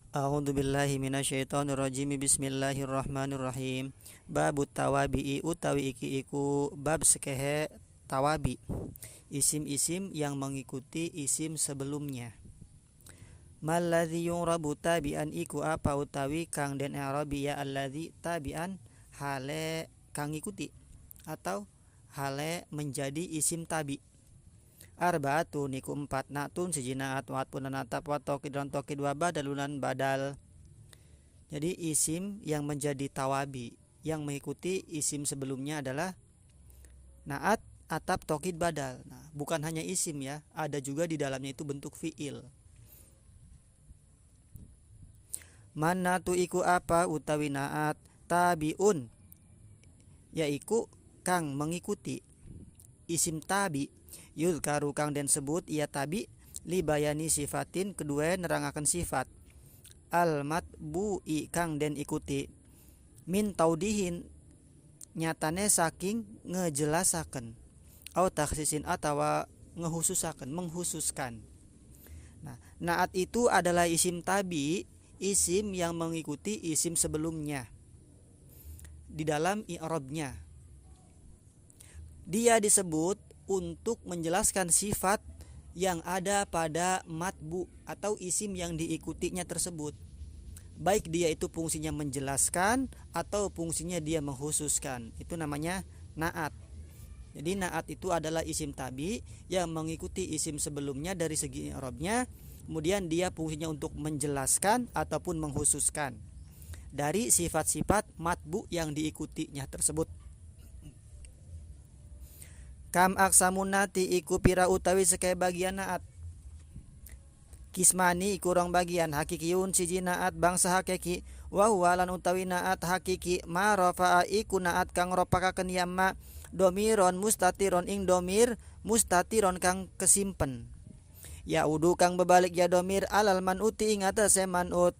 A'udzu billahi minasyaitonir rajim. Bismillahirrahmanirrahim. Babut tawabi'i utawi iki iku bab sekehe tawabi. Isim-isim yang mengikuti isim sebelumnya. Malladzi yurabu tabi'an iku apa utawi kang den i'rabi ya alladzi tabi'an hale kang ikuti atau hale menjadi isim tabi. Arba'atu niku empat natun siji naat wa atpun natap wa tokid lan tokid wa badalulan badal. Jadi isim yang menjadi tawabi yang mengikuti isim sebelumnya adalah naat, atap, tokid, badal. Nah, bukan hanya isim ya, ada juga di dalamnya itu bentuk fiil. Mana tu iku apa utawi naat tabiun yaiku kang mengikuti isim tabi yuzkaru kang den sebut ia tabi libayani sifatin kedua nerangaken sifat al matbu'i kang den ikuti min taudihin nyatane saking ngejelasaken au takhsisin atawa ngehususaken menghususkan. Nah, naat itu adalah isim tabi, isim yang mengikuti isim sebelumnya di dalam i'rabnya. Dia disebut untuk menjelaskan sifat yang ada pada matbu atau isim yang diikutinya tersebut. Baik dia itu fungsinya menjelaskan atau fungsinya dia menghususkan. Itu namanya naat. Jadi naat itu adalah isim tabi yang mengikuti isim sebelumnya dari segi i'rabnya. Kemudian dia fungsinya untuk menjelaskan ataupun menghususkan dari sifat-sifat matbu yang diikutinya tersebut. Kam aksamunati iku pira utawi sekaya bagian naat. Kismani iku rong bagian hakikiyun siji naat bangsa hakiki wa huwa lan utawi naat hakiki ma rafa'a iku naat kang ropakaken yamma domiron mustatiron ing domir mustatiron kang kesimpen ya udu kang bebalik ya domir alal manuti ing atase manut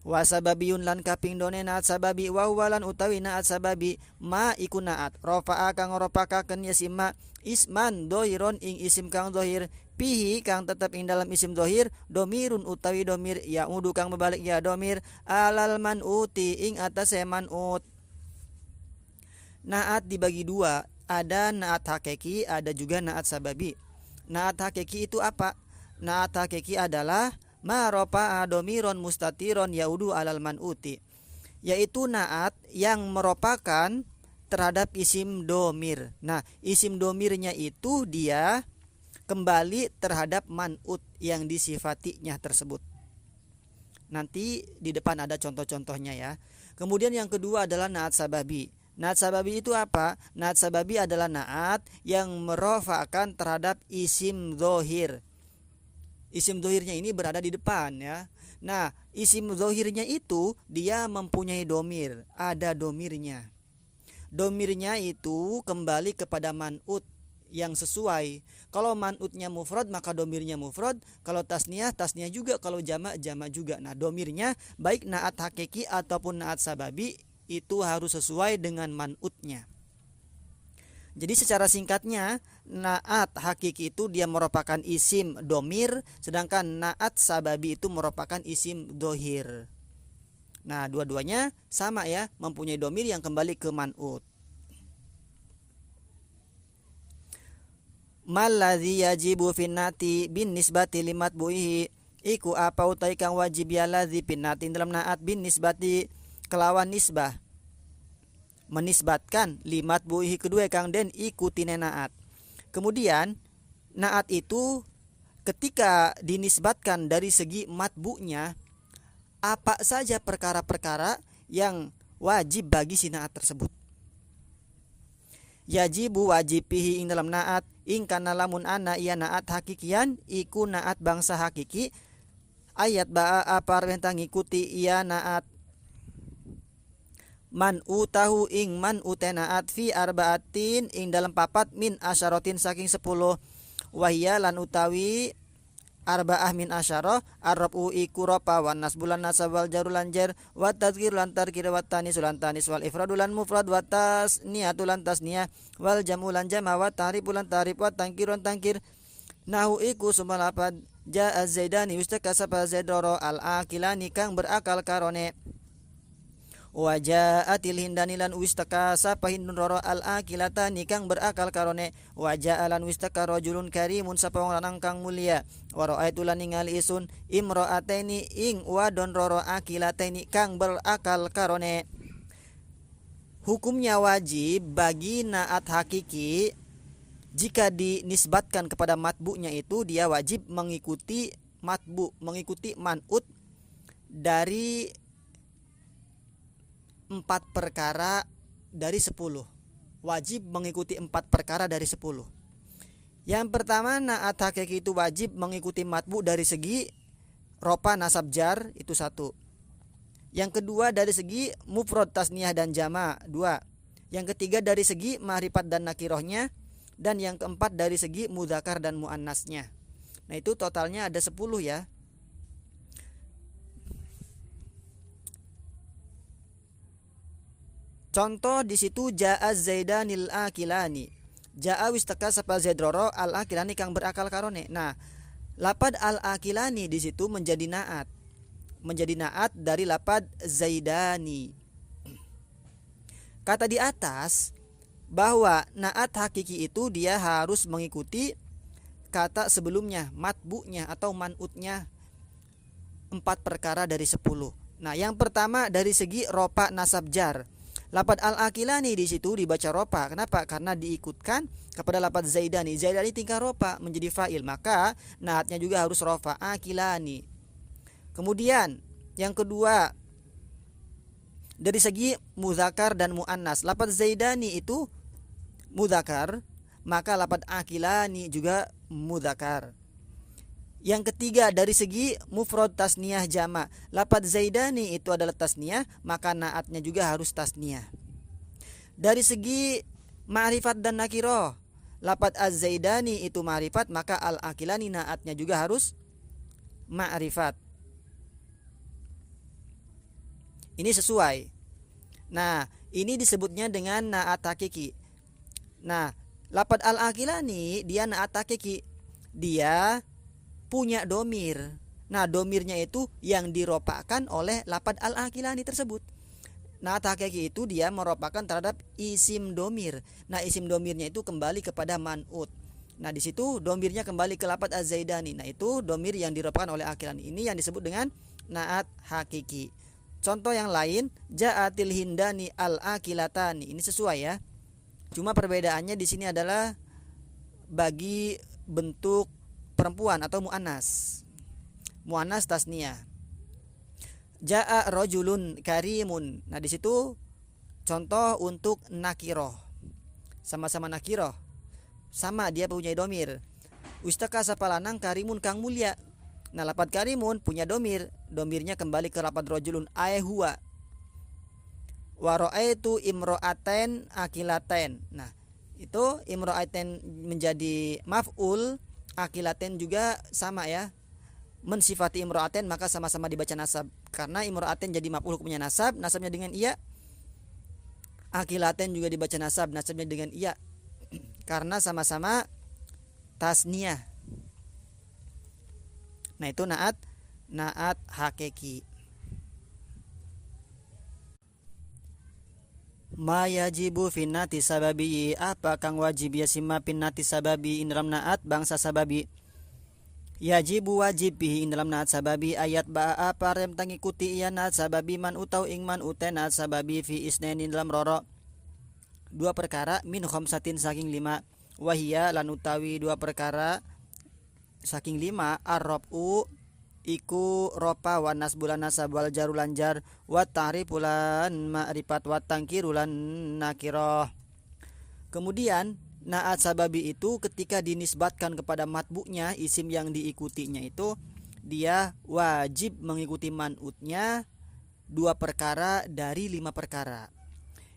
wa sababiyun lan kaping done naat sababi wa walan utawi naat sababi ma iku naat rafa'a kang ropakaken yasima isman dohiron ing isim kang dohir pihi kang tetep ing dalam isim dohir domirun utawi domir ya udu kang bebalik ya domir alal manuti ing atase manut. Naat dibagi dua, ada naat hakiki, ada juga naat sababi. Naat hakiki itu apa? Naat hakiki adalah ma rofa'a domiron mustatiron yaudu alal manuti, yaitu naat yang merupakan terhadap isim domir. Nah, isim domirnya itu dia kembali terhadap manut yang disifatinya tersebut. Nanti di depan ada contoh-contohnya ya. Kemudian yang kedua adalah naat sababi. Naat sababi itu apa? Naat sababi adalah naat yang merofakkan terhadap isim zohir. Isim zohirnya ini berada di depan ya. Nah, isim zohirnya itu dia mempunyai domir, ada domirnya. Domirnya itu kembali kepada manut yang sesuai. Kalau manutnya mufrad maka domirnya mufrad, kalau tasniyah tasniyah juga, kalau jamak jamak juga. Nah, domirnya baik naat hakiki ataupun naat sababi itu harus sesuai dengan manutnya. Jadi secara singkatnya naat hakiki itu dia merupakan isim domir, sedangkan naat sababi itu merupakan isim dohir. Nah, dua-duanya sama ya, mempunyai domir yang kembali ke manut. Malladzi yajibu finnati bin nisbati limat buihi iku apa utai kang wajib ya ladzi finnati dalam naat bin nisbati kelawan nisbah menisbatkan limat buihi kedua kang den ikutine naat. Kemudian naat itu ketika dinisbatkan dari segi matbu'nya, apa saja perkara-perkara yang wajib bagi si naat tersebut. Yajibu wajib pihi ing dalam naat ing kana lamun ana iya naat hakikian iku naat bangsa hakiki ayat ba'a apar wentang ngikuti iya naat man utahu ing man utenaat fi arbaatin ing dalam papat min asyarotin saking 10 wahya lan utawi arba'ah min asyarah arrabu iku ropa wan nasbulan nasabal jarulan jar wa tadzkir lan tarkir wa tanis lan tanis wal ifradulan mufrad wa tasniyatulan tasniyah wal jamulan jama wa ta'rifulan ta'rif wa tangkiran tangkir nahu iku sumalapad Ja'a Zaidani wistaka sapa Zaid roro al-akilani kang berakal karone. Wa ja'atil hindani lan wistaka sapa hindun roro al-akilatani kang berakal karone. Wa ja'alan wistaka rajulun karimun sapa wong lanang kang mulia. Wa ra'aitu lan ningali isun imra'ataini ing wadon roro akilataini kang berakal karone. Hukumnya wajib bagi naat hakiki jika dinisbatkan kepada matbu'nya itu dia wajib mengikuti matbu, mengikuti man'ut dari 4 perkara dari 10. Wajib mengikuti 4 perkara dari 10. Yang pertama, naat hakiki itu wajib mengikuti matbu dari segi ropa nasab jar, itu 1. Yang kedua dari segi mufrad tasniyah dan jama, 2. Yang ketiga dari segi ma'rifat dan nakirohnya. Dan yang keempat dari segi mudzakkar dan muannasnya. Nah, itu totalnya ada 10 ya. Contoh di situ ja'a Zaidanil akilani. Ja'a wistaka sapa Zaid roro al akilani kang berakal karone. Nah, lapad al akilani di situ menjadi naat. Menjadi naat dari lapad Zaidani. Kata di atas bahwa naat hakiki itu dia harus mengikuti kata sebelumnya, matbu'nya atau man'utnya 4 perkara dari 10. Nah, yang pertama dari segi ropa nasab jar. Lapad al-akilani di situ dibaca ropa. Kenapa? Karena diikutkan kepada lapad Zaidani. Zaidani tingkah ropa menjadi fa'il, maka naatnya juga harus rofa akilani. Kemudian yang kedua dari segi mudzakkar dan muannas. Lapad Zaidani itu mudzakkar, maka lapad akilani juga mudzakkar. Yang ketiga dari segi mufrad tasniyah jama. Lapad Zaidani itu adalah tasniyah, maka naatnya juga harus tasniyah. Dari segi ma'rifat dan nakiroh, lapad az-Zaidani itu ma'rifat, maka al-akilani naatnya juga harus ma'rifat. Ini sesuai. Nah, ini disebutnya dengan naat hakiki. Nah, lapad al-akilani dia naat hakiki. Dia punya domir. Nah, domirnya itu yang diropakan oleh lapad al-akilani tersebut. Naat hakiki itu dia meropakan terhadap isim domir. Nah, isim domirnya itu kembali kepada man'ut. Nah, di situ domirnya kembali ke lapad az-Zaidani. Nah, itu domir yang diropakan oleh akilani. Ini yang disebut dengan naat hakiki. Contoh yang lain, ja'atil hindani al-akilatani. Ini sesuai ya. Cuma perbedaannya di sini adalah bagi bentuk perempuan atau muannas. Muannas tasniyah. Ja'a rajulun karimun. Nah, di situ contoh untuk nakiroh. Sama-sama nakiroh. Sama dia punya domir. Wistaka sapa lanang karimun kang mulia. Nah, lapad karimun punya domir. Domirnya kembali ke lapad rajulun ay huwa. Wa ra'aitu imra'atain akilatain. Nah, itu imra'atain menjadi maf'ul, akilatain juga sama ya. Mensifati imra'atain maka sama-sama dibaca nasab. Karena imra'atain jadi maf'ul hukumnya nasab, nasabnya dengan iya. Akilatain juga dibaca nasab, nasabnya dengan iya. Karena sama-sama tasniyah. Nah, itu naat hakiki. Ma yajibu finnati sababi, apa kang wajib ya sima finnati sababi in dalam naat bangsa sababi. Yajibu wajib bihi in dalam naat sababi ayat ba apa rem tangikuti iya naat sababi man utau ing man uten naat sababi fi isnaini dalam roro 2 perkara min khamsatin saking 5 wahia lan utawi 2 perkara saking 5 arrobu iku ropa wa nasbulan nasab wal jarulan jar wa ta'rifulan ma'rifat wa tangkirulan nakiroh. Kemudian naat sababi itu ketika dinisbatkan kepada matbu'nya, isim yang diikutinya itu dia wajib mengikuti man'utnya 2 perkara dari 5 perkara.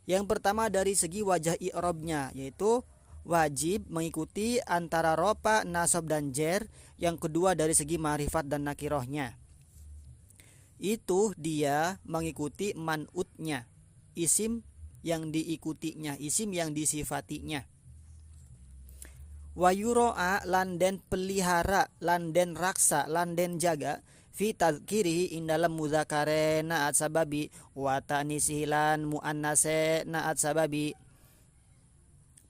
Yang pertama dari segi wajah i'rabnya, yaitu wajib mengikuti antara ropa, nasab dan jer. Yang kedua dari segi ma'rifat dan nakirohnya, itu dia mengikuti man'utnya, isim yang diikutinya, isim yang disifatinya. Wa yuro'a lan den pelihara, lan den raksa, lan den jaga fi tadzkirihi ing dalam muzakare naat sababi wa ta'nisihi lan muannase naat sababi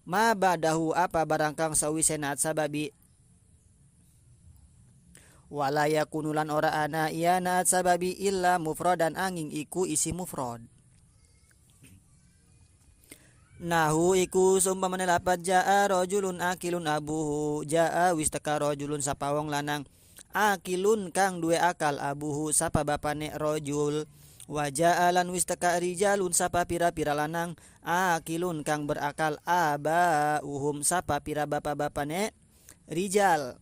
ma badahu apa barang kang sawise naat sababi wala yakunulan ora ana iya naat sababi illa mufradan angin iku isi mufrad. Nahu iku sumpamane lapat jaa rajulun akilun abuhu, jaa wis teka rajulun sapa wong lanang akilun kang duwe akal abuhu sapa bapane rajul, wa jaa lan wis teka rijalun sapa pira-pira lanang akilun kang berakal abauhum sapa pira bapa-bapane rijal,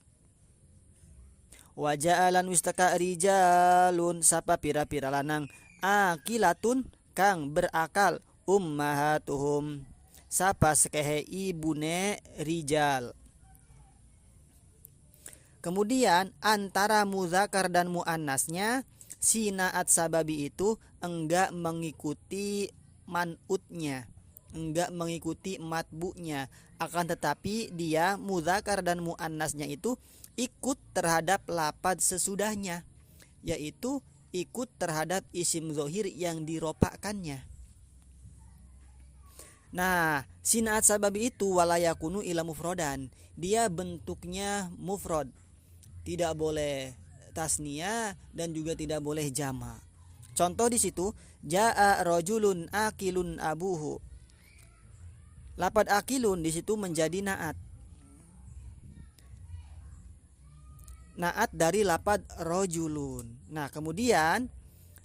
wa jaa lan wis teka rijalun sapa pira-pira lanang akilatun kang berakal ummahatuhum sapa sekehe ibune rijal. Kemudian antara muzakar dan muannasnya si naat sababi itu enggak mengikuti man'utnya, enggak mengikuti matbu'nya, akan tetapi dia muzakar dan muannasnya itu ikut terhadap lapad sesudahnya, yaitu ikut terhadap isim zohir yang diropakkannya. Nah, sinaat sababi itu walayakunu ila mufrodan, dia bentuknya mufrod, tidak boleh tasniyah dan juga tidak boleh jama. Contoh di situ jaa rajulun akilun abuhu. Lapad akilun di situ menjadi naat. Naat dari lapad rajulun. Nah, kemudian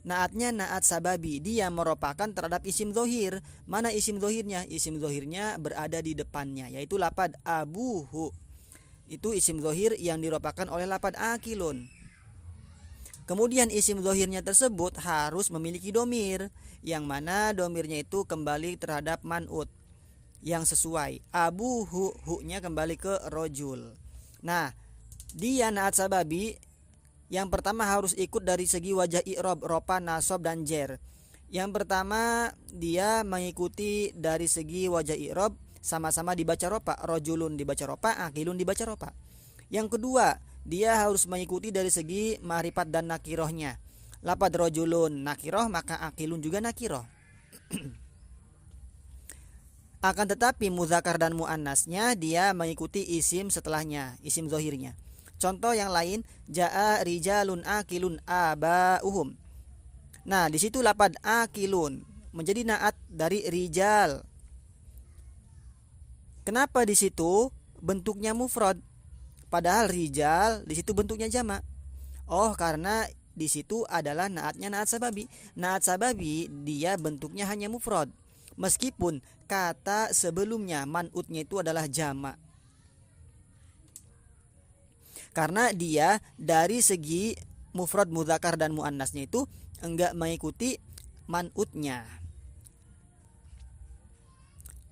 naatnya naat sababi, dia merupakan terhadap isim zohir. Mana isim zohirnya? Isim zohirnya berada di depannya, yaitu lapad abuhu. Itu isim zohir yang diropakan oleh lapad akilun. Kemudian isim zohirnya tersebut harus memiliki domir, yang mana domirnya itu kembali terhadap man'ut yang sesuai. Abuhu, hu-nya kembali ke rojul. Nah, dia naat sababi yang pertama harus ikut dari segi wajah i'rob, ropa, nasob, dan jer. Yang pertama dia mengikuti dari segi wajah i'rob, sama-sama dibaca ropa, rojulun dibaca ropa, akilun dibaca ropa. Yang kedua dia harus mengikuti dari segi ma'rifat dan nakirohnya. Lapad rojulun nakiroh, maka akilun juga nakiroh. Akan tetapi muzakar dan muannasnya dia mengikuti isim setelahnya, isim zohirnya. Contoh yang lain, jaa rijalun akilun abauhum. Nah, di situ lapad akilun menjadi naat dari rijal. Kenapa di situ bentuknya mufrad? Padahal rijal di situ bentuknya jamak. Oh, karena di situ adalah naatnya naat sababi. Naat sababi dia bentuknya hanya mufrad. Meskipun kata sebelumnya man'utnya itu adalah jamak. Karena dia dari segi mufrad, mudzakkar dan muannasnya itu enggak mengikuti man'utnya.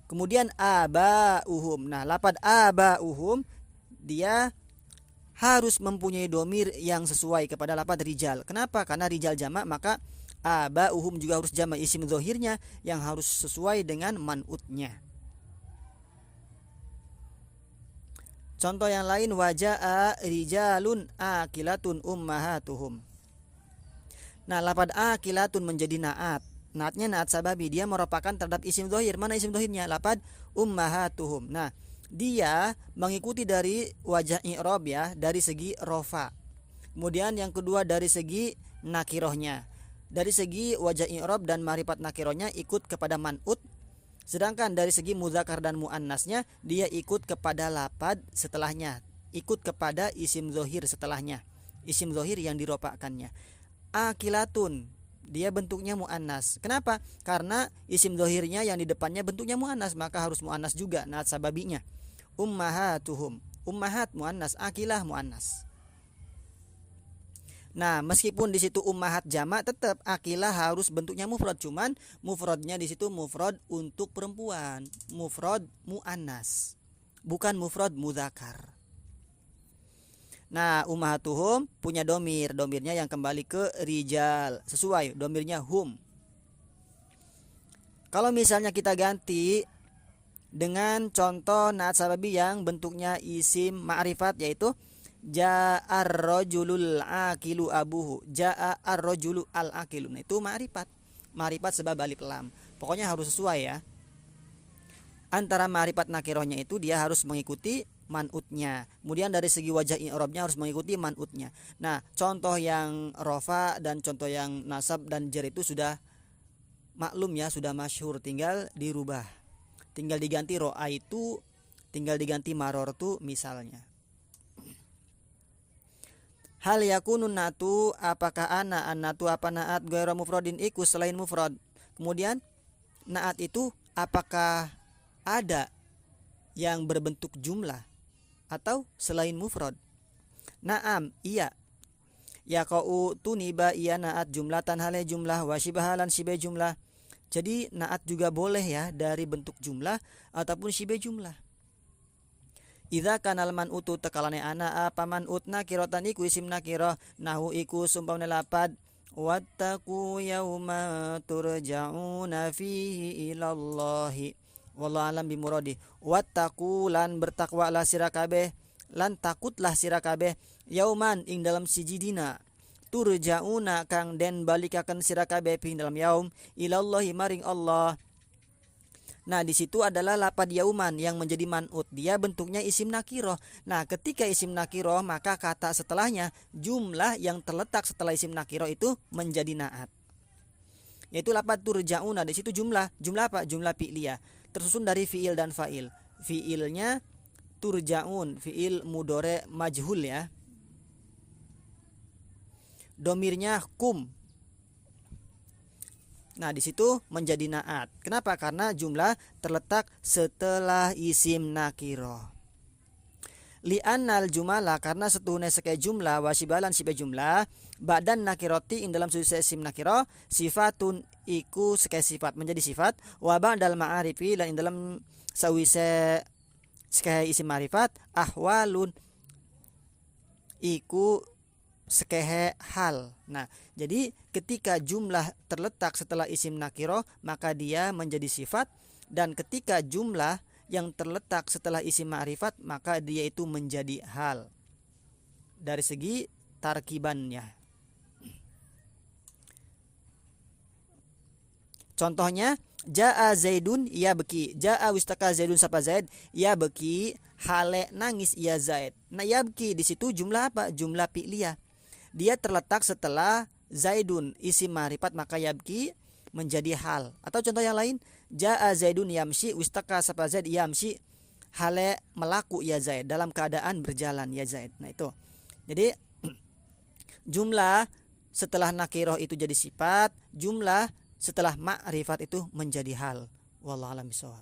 Kemudian abauhum. Nah, lapad abauhum dia harus mempunyai domir yang sesuai kepada lapad rijal. Kenapa? Karena rijal jamak, maka abauhum juga harus jamak, isim zahirnya yang harus sesuai dengan man'utnya. Contoh yang lain, wajaa rijalun akilatun ummahatuhum. Nah, lapad akilatun menjadi naat. Naatnya naat sababi, dia merupakan terhadap isim zahir. Mana isim zahirnya? Lapad ummahatuhum. Nah, dia mengikuti dari wajah i'rob ya, dari segi rofa. Kemudian yang kedua dari segi nakirohnya. Dari segi wajah i'rob dan ma'rifat nakirohnya ikut kepada man'ut. Sedangkan dari segi mudzakkar dan muannasnya dia ikut kepada lapad setelahnya, ikut kepada isim zohir setelahnya, isim zohir yang diropakkannya. Akilatun dia bentuknya muannas. Kenapa? Karena isim zohirnya yang di depannya bentuknya muannas, maka harus muannas juga naat sababinya. Ummahatuhum, ummahat muannas, akilah muannas. Nah, meskipun di situ ummahat jamak, tetap akilah harus bentuknya mufrad, cuman mufradnya di situ mufrad untuk perempuan, mufrad muannas, bukan mufrad mudzakkar. Nah, ummahatuhum punya domir, domirnya yang kembali ke rijal, sesuai domirnya hum. Kalau misalnya kita ganti dengan contoh naat sababi yang bentuknya isim ma'rifat, yaitu ja'ar rajulul aqilu abuhu, ja'ar rajulu al aqilu. Nah, itu ma'rifat sebab alif lam. Pokoknya harus sesuai ya. Antara ma'rifat nakirohnya itu dia harus mengikuti man'utnya. Kemudian dari segi wajah i'rabnya harus mengikuti man'utnya. Nah, contoh yang rofa dan contoh yang nasab dan jar itu sudah maklum ya, sudah masyhur, tinggal dirubah. Tinggal diganti ro'a itu, tinggal diganti marortu misalnya. Hal yakunun natu, apakah an-natu apa naat ghairu mufradin iku selain mufrad. Kemudian naat itu apakah ada yang berbentuk jumlah atau selain mufrad. Naam, iya. Ya kau tuniba iya naat jumlatan hale jumlah wasyibahalan sibe jumlah. Jadi naat juga boleh ya dari bentuk jumlah ataupun sibe jumlah. Idza kanal man'utu takalane ana apa man'ut nakiratan iku isim nakirah nahu iku sumpamna lapad wattaqu yauma turja'una fihi ilallahi wallahu alam bimuradi. Wattaqu lan bertakwalah sira kabeh, lan takutlah sira kabeh yauman ing dalam siji dina turja'una kang den balikaken sira kabeh ing dalam yaum ilallahi maring Allah. Nah, di situ adalah lapad yauman yang menjadi man'ut. Dia bentuknya isim nakiroh. Nah, ketika isim nakiroh, maka kata setelahnya, jumlah yang terletak setelah isim nakiroh itu menjadi naat. Yaitu lapad turja'una. Di situ jumlah. Jumlah apa? Jumlah fi'liyah. Tersusun dari fi'il dan fa'il. Fi'ilnya turja'un, fi'il mudore majhul ya. Domirnya kum. Nah, di situ menjadi naat. Kenapa? Karena jumlah terletak setelah isim nakiroh. Li'annal jumlah, karena setuhune seke jumlah wasibalan sibe jumlah badan nakiroti ing dalam suse isim nakiroh sifatun iku seke sifat menjadi sifat wa ba'dal ma'arifi lan ing dalam sawise seke isim ma'rifat ahwalun iku sekehe hal. Nah, jadi ketika jumlah terletak setelah isim nakiroh maka dia menjadi sifat, dan ketika jumlah yang terletak setelah isim ma'rifat maka dia itu menjadi hal dari segi tarkibannya. Contohnya ja'a zaidun ya beki, ja'a wistaka zaidun sapa zaid ya beki, hale nangis ya zaid. Nah, ya beki di situ jumlah apa? Jumlah fi'liyah. Dia terletak setelah zaidun isim ma'rifat maka yabki menjadi hal. Atau contoh yang lain, jaa zaidun yamshi wistaka sapa zaid yamshi, hale melaku ya zaid, dalam keadaan berjalan ya zaid. Nah, itu. Jadi jumlah setelah nakiroh itu jadi sifat, jumlah setelah ma'rifat itu menjadi hal. Wallahu a'lam bishawab.